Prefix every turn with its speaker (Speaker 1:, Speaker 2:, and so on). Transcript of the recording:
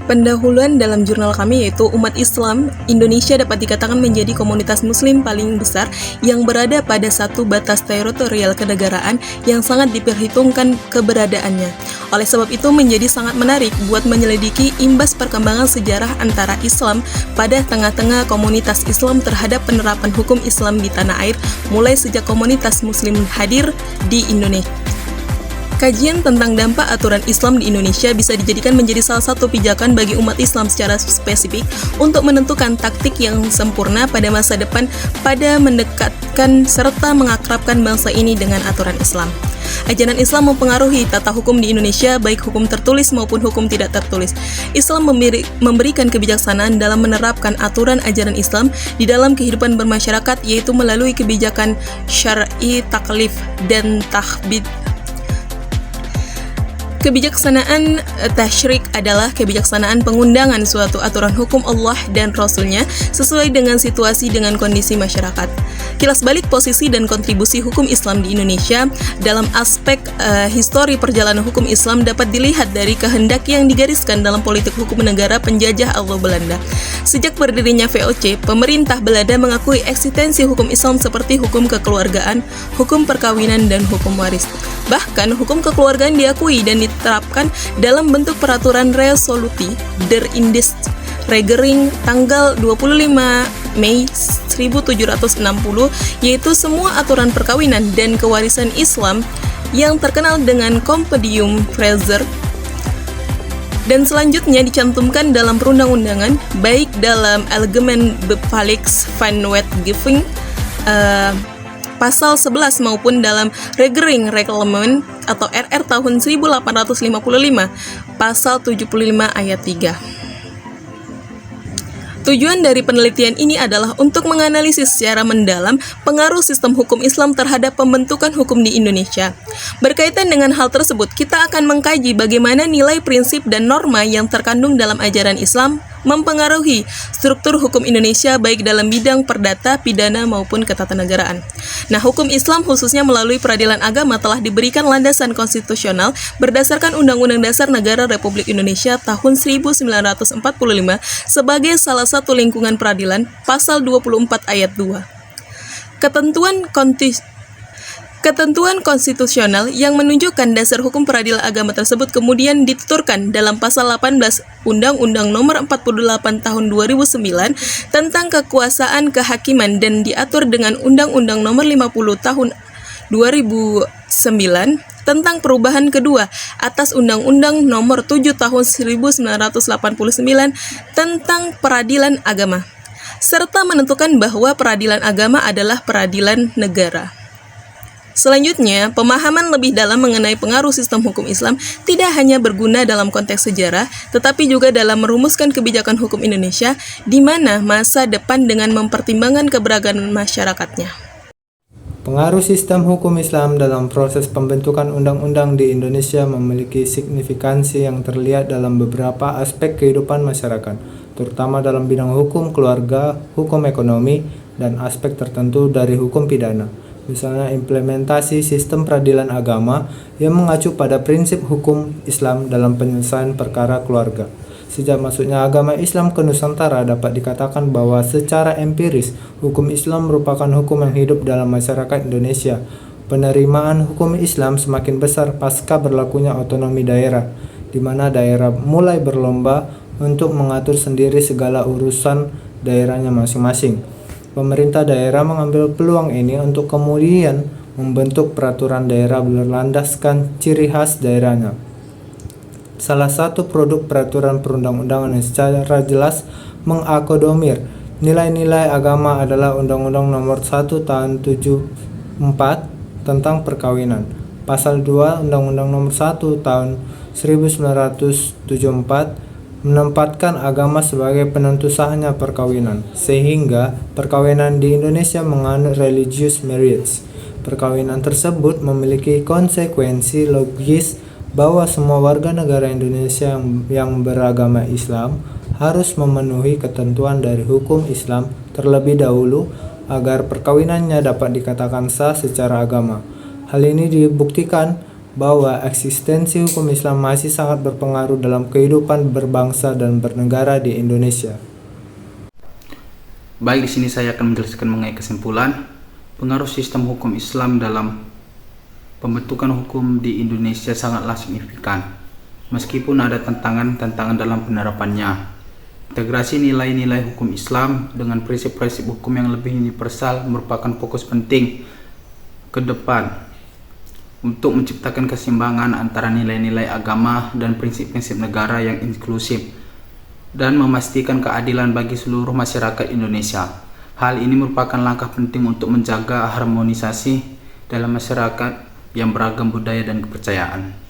Speaker 1: Pendahuluan dalam jurnal kami yaitu umat Islam Indonesia dapat dikatakan menjadi komunitas muslim paling besar yang berada pada satu batas teritorial kenegaraan yang sangat diperhitungkan keberadaannya. Oleh sebab itu menjadi sangat menarik buat menyelidiki imbas perkembangan sejarah antara Islam pada tengah-tengah komunitas Islam terhadap penerapan hukum Islam di tanah air mulai sejak komunitas muslim hadir di Indonesia. Kajian tentang dampak aturan Islam di Indonesia bisa dijadikan menjadi salah satu pijakan bagi umat Islam secara spesifik untuk menentukan taktik yang sempurna pada masa depan pada mendekatkan serta mengakrabkan bangsa ini dengan aturan Islam. Ajaran Islam mempengaruhi tata hukum di Indonesia, baik hukum tertulis maupun hukum tidak tertulis. Islam memberikan kebijaksanaan dalam menerapkan aturan ajaran Islam di dalam kehidupan bermasyarakat, yaitu melalui kebijakan syar'i, taklif, dan tahbid. Kebijaksanaan tasyrik adalah kebijaksanaan pengundangan suatu aturan hukum Allah dan Rasul-Nya sesuai dengan situasi dengan kondisi masyarakat. Kilas balik posisi dan kontribusi hukum Islam di Indonesia dalam aspek histori perjalanan hukum Islam dapat dilihat dari kehendak yang digariskan dalam politik hukum negara penjajah Anglo-Belanda. Sejak berdirinya VOC, pemerintah Belanda mengakui eksistensi hukum Islam seperti hukum kekeluargaan, hukum perkawinan, dan hukum waris. Bahkan, hukum kekeluargaan diakui dan diterapkan dalam bentuk peraturan resoluti der Indes Regering tanggal 25 Mei 1760, yaitu semua aturan perkawinan dan kewarisan Islam yang terkenal dengan Compendium Fraser, dan selanjutnya dicantumkan dalam perundang-undangan, baik dalam Algemeen Bepalings van Wetgeving pasal 11 maupun dalam Regering Reglement atau RR tahun 1855 pasal 75 ayat 3. Tujuan dari penelitian ini adalah untuk menganalisis secara mendalam pengaruh sistem hukum Islam terhadap pembentukan hukum di Indonesia. Berkaitan dengan hal tersebut, kita akan mengkaji bagaimana nilai, prinsip, dan norma yang terkandung dalam ajaran Islam mempengaruhi struktur hukum Indonesia baik dalam bidang perdata, pidana, maupun ketatanegaraan. Nah, hukum Islam khususnya melalui peradilan agama telah diberikan landasan konstitusional berdasarkan Undang-Undang Dasar Negara Republik Indonesia tahun 1945 sebagai salah satu lingkungan peradilan, pasal 24 ayat 2. Ketentuan konstitusional yang menunjukkan dasar hukum peradilan agama tersebut kemudian dituturkan dalam pasal 18 Undang-Undang Nomor 48 Tahun 2009 tentang kekuasaan kehakiman dan diatur dengan Undang-Undang Nomor 50 Tahun 2009 tentang perubahan kedua atas Undang-Undang Nomor 7 Tahun 1989 tentang peradilan agama, serta menentukan bahwa peradilan agama adalah peradilan negara. Selanjutnya, pemahaman lebih dalam mengenai pengaruh sistem hukum Islam tidak hanya berguna dalam konteks sejarah, tetapi juga dalam merumuskan kebijakan hukum Indonesia di mana masa depan dengan mempertimbangkan keberagaman masyarakatnya.
Speaker 2: Pengaruh sistem hukum Islam dalam proses pembentukan undang-undang di Indonesia memiliki signifikansi yang terlihat dalam beberapa aspek kehidupan masyarakat, terutama dalam bidang hukum keluarga, hukum ekonomi, dan aspek tertentu dari hukum pidana. Misalnya implementasi sistem peradilan agama yang mengacu pada prinsip hukum Islam dalam penyelesaian perkara keluarga. Sejak masuknya agama Islam ke Nusantara, dapat dikatakan bahwa secara empiris, hukum Islam merupakan hukum yang hidup dalam masyarakat Indonesia. Penerimaan hukum Islam semakin besar pasca berlakunya otonomi daerah, di mana daerah mulai berlomba untuk mengatur sendiri segala urusan daerahnya masing-masing. Pemerintah daerah mengambil peluang ini untuk kemudian membentuk peraturan daerah berlandaskan ciri khas daerahnya. Salah satu produk peraturan perundang-undangan yang secara jelas mengakomodir nilai-nilai agama adalah Undang-Undang Nomor 1 Tahun 74 tentang perkawinan. Pasal 2 Undang-Undang Nomor 1 Tahun 1974 menempatkan agama sebagai penentu sahnya perkawinan, sehingga perkawinan di Indonesia menganut religious marriage. Perkawinan tersebut memiliki konsekuensi logis bahwa semua warga negara Indonesia yang beragama Islam harus memenuhi ketentuan dari hukum Islam terlebih dahulu agar perkawinannya dapat dikatakan sah secara agama. Hal ini dibuktikan bahwa eksistensi hukum Islam masih sangat berpengaruh dalam kehidupan berbangsa dan bernegara di Indonesia.
Speaker 3: Baik, di sini saya akan menjelaskan mengenai kesimpulan pengaruh sistem hukum Islam dalam pembentukan hukum di Indonesia sangatlah signifikan. Meskipun ada tantangan dalam penerapannya. Integrasi nilai-nilai hukum Islam dengan prinsip-prinsip hukum yang lebih universal merupakan fokus penting ke depan untuk menciptakan keseimbangan antara nilai-nilai agama dan prinsip-prinsip negara yang inklusif dan memastikan keadilan bagi seluruh masyarakat Indonesia. Hal ini merupakan langkah penting untuk menjaga harmonisasi dalam masyarakat yang beragam budaya dan kepercayaan.